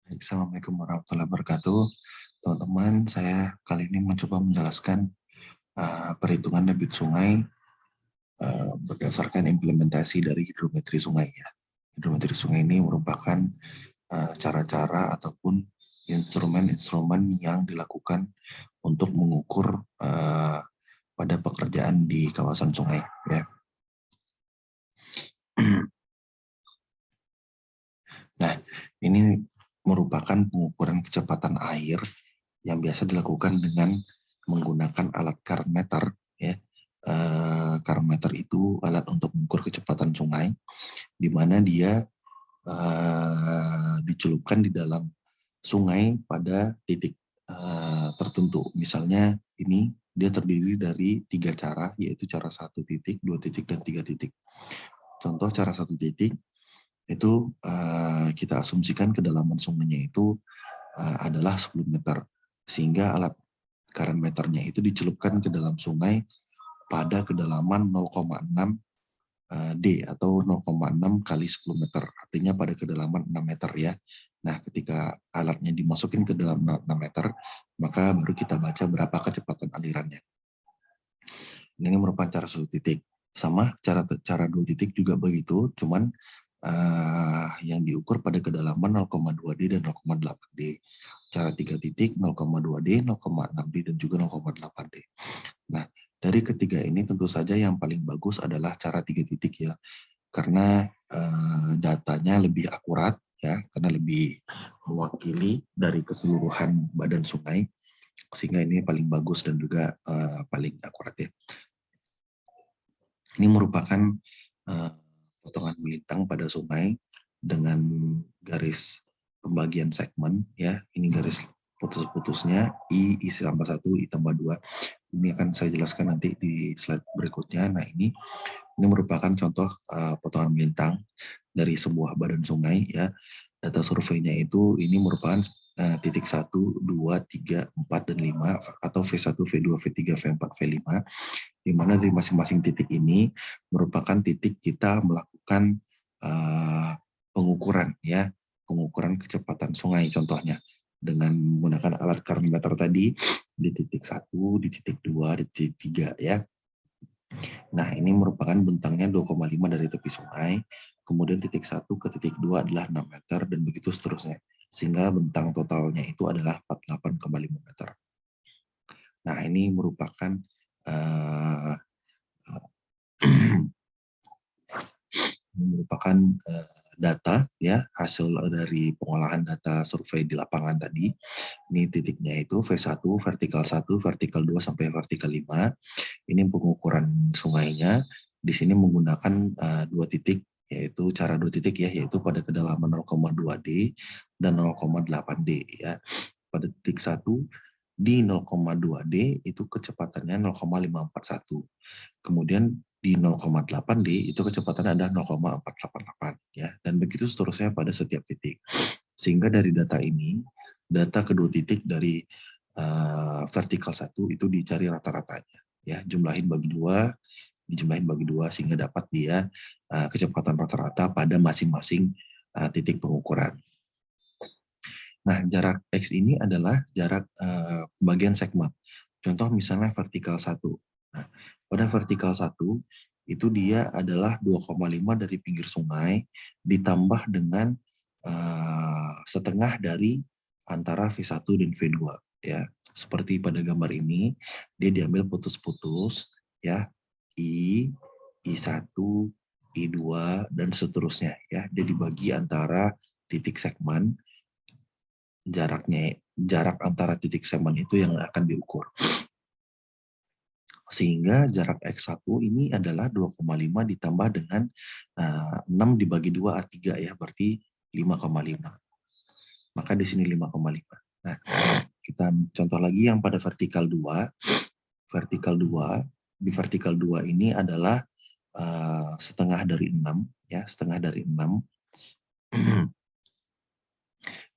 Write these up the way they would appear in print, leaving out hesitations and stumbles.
Assalamualaikum warahmatullahi wabarakatuh. Teman-teman, saya kali ini mencoba menjelaskan perhitungan debit sungai berdasarkan implementasi dari hidrometri sungai. Ya. Hidrometri sungai ini merupakan cara-cara ataupun instrumen-instrumen yang dilakukan untuk mengukur pada pekerjaan di kawasan sungai. Ya. Nah, ini merupakan pengukuran kecepatan air yang biasa dilakukan dengan menggunakan alat karometer. Ya. Karometer itu alat untuk mengukur kecepatan sungai, di mana dia dicelupkan di dalam sungai pada titik tertentu. Misalnya ini dia terdiri dari 3 cara, yaitu cara 1 titik, 2 titik, dan 3 titik. Contoh cara 1 titik, itu kita asumsikan kedalaman sungainya itu adalah 10 meter. Sehingga alat current meternya itu dicelupkan ke dalam sungai pada kedalaman 0,6 D atau 0,6 kali 10 meter. Artinya pada kedalaman 6 meter ya. Nah, ketika alatnya dimasukin ke dalam 6 meter, maka baru kita baca berapa kecepatan alirannya. Ini merupakan cara 1 titik. Sama cara 2 titik juga begitu, cuman yang diukur pada kedalaman 0,2 D dan 0,8 D. Cara 3 titik 0,2 D, 0,6 D, dan juga 0,8 D. Nah, dari ketiga ini tentu saja yang paling bagus adalah cara 3 titik ya, karena datanya lebih akurat ya, karena lebih mewakili dari keseluruhan badan sungai, sehingga ini paling bagus dan juga paling akurat ya. Ini merupakan potongan melintang pada sungai dengan garis pembagian segmen ya. Ini garis putus-putusnya I tambah 1, I tambah 2. Ini akan saya jelaskan nanti di slide berikutnya. Nah, ini merupakan contoh potongan melintang dari sebuah badan sungai ya. Data surveinya itu ini merupakan titik 1, 2, 3, 4, dan 5 atau V1, V2, V3, V4, V5, di mana dari masing-masing titik ini merupakan titik kita melakukan pengukuran ya, pengukuran kecepatan sungai contohnya dengan menggunakan alat karometer tadi di titik 1, di titik 2, di titik 3 ya. Nah, ini merupakan bentangnya 2,5 dari tepi sungai, kemudian titik 1 ke titik 2 adalah 6 meter, dan begitu seterusnya. Sehingga bentang totalnya itu adalah 48,5 meter. Nah, ini merupakan data ya, hasil dari pengolahan data survei di lapangan tadi. Ini titiknya itu V1, vertikal 1, vertikal 2 sampai vertikal 5. Ini pengukuran sungainya. Di sini menggunakan 2 titik, yaitu cara 2 titik ya, yaitu pada kedalaman 0,2 D dan 0,8 D ya. Pada titik 1 di 0,2 D itu kecepatannya 0,541. Kemudian di 0,8 D itu kecepatannya adalah 0,488 ya, dan begitu seterusnya pada setiap titik. Sehingga dari data ini, data kedua titik dari vertikal 1 itu dicari rata-ratanya ya, dijumlahin bagi 2 sehingga dapat dia kecepatan rata-rata pada masing-masing titik pengukuran. Nah, jarak X ini adalah jarak pembagian segmen. Contoh misalnya vertikal 1. Nah, pada vertikal 1 itu dia adalah 2,5 dari pinggir sungai ditambah dengan setengah dari antara V1 dan V2 ya. Seperti pada gambar ini, dia diambil putus-putus ya, I1, I2, dan seterusnya ya. Dia dibagi antara titik segmen, jarak antara titik segmen itu yang akan diukur. Sehingga jarak X1 ini adalah 2,5 ditambah dengan 6 dibagi 2 A3 ya, berarti 5,5. Maka di sini 5,5. Nah, kita contoh lagi yang pada vertikal 2. Vertikal 2, di vertikal 2 ini adalah setengah dari 6 ya, setengah dari 6.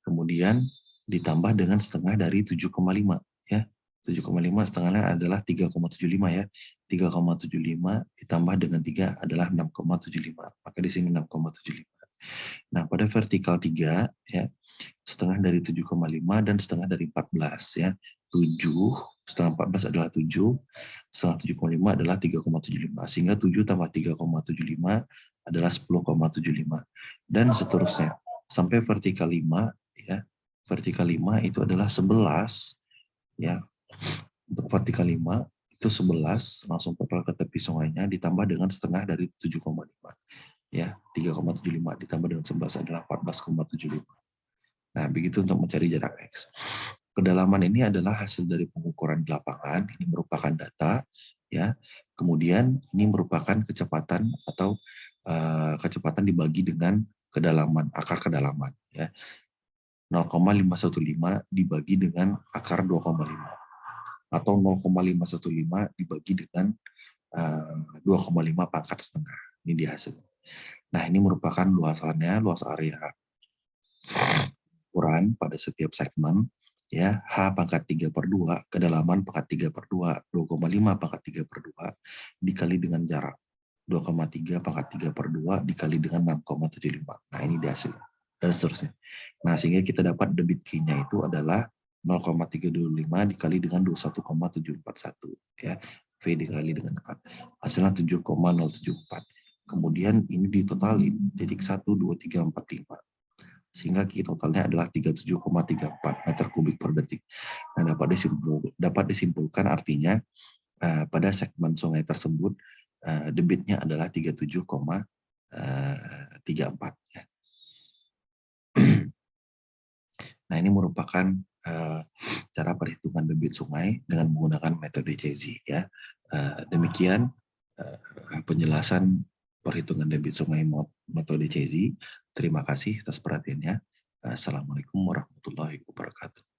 Kemudian ditambah dengan setengah dari 7,5 ya. 7,5 setengahnya adalah 3,75 ya. 3,75 ditambah dengan 3 adalah 6,75. Maka di sini 6,75. Nah, pada vertikal 3 ya, setengah dari 7,5 dan setengah dari 14 ya. 7 setengah 14 adalah 7, setengah 7,5 adalah 3,75, sehingga 7 tambah 3,75 adalah 10,75 dan seterusnya sampai vertikal 5 ya. Vertikal 5 itu adalah 11 ya. Untuk vertikal 5 itu 11 langsung total ke tepi sungainya ditambah dengan setengah dari 7,5 ya. 3,75 ditambah dengan 11 adalah 14,75. Nah, begitu untuk mencari jarak X. Kedalaman ini adalah hasil dari pengukuran di lapangan, ini merupakan data, ya. Kemudian ini merupakan kecepatan atau kecepatan dibagi dengan kedalaman, akar kedalaman, ya. 0,515 dibagi dengan akar 2,5 atau 0,515 dibagi dengan 2,5 pangkat setengah. Ini dia hasilnya. Nah, ini merupakan luasannya, luas area ukuran pada setiap segmen ya H pangkat 3/2 kedalaman pangkat 3/2 2,5 pangkat 3/2 dikali dengan jarak 2,3 pangkat 3/2 dikali dengan 6,75. Nah, ini di hasil dan seterusnya. Nah, sehingga kita dapat debit Q-nya itu adalah 0,325 dikali dengan 21,741 ya. V dikali dengan A. Hasilnya 7,074. Kemudian ini ditotalin titik 1 2 3 4 5 sehingga Q totalnya adalah 37,34 meter kubik per detik. Nah, dapat disimpulkan artinya pada segmen sungai tersebut debitnya adalah 37,34. Ya. Nah, ini merupakan cara perhitungan debit sungai dengan menggunakan metode CZ. Ya. Demikian penjelasan perhitungan debit sungai metode CZ. Terima kasih atas perhatiannya. Assalamualaikum warahmatullahi wabarakatuh.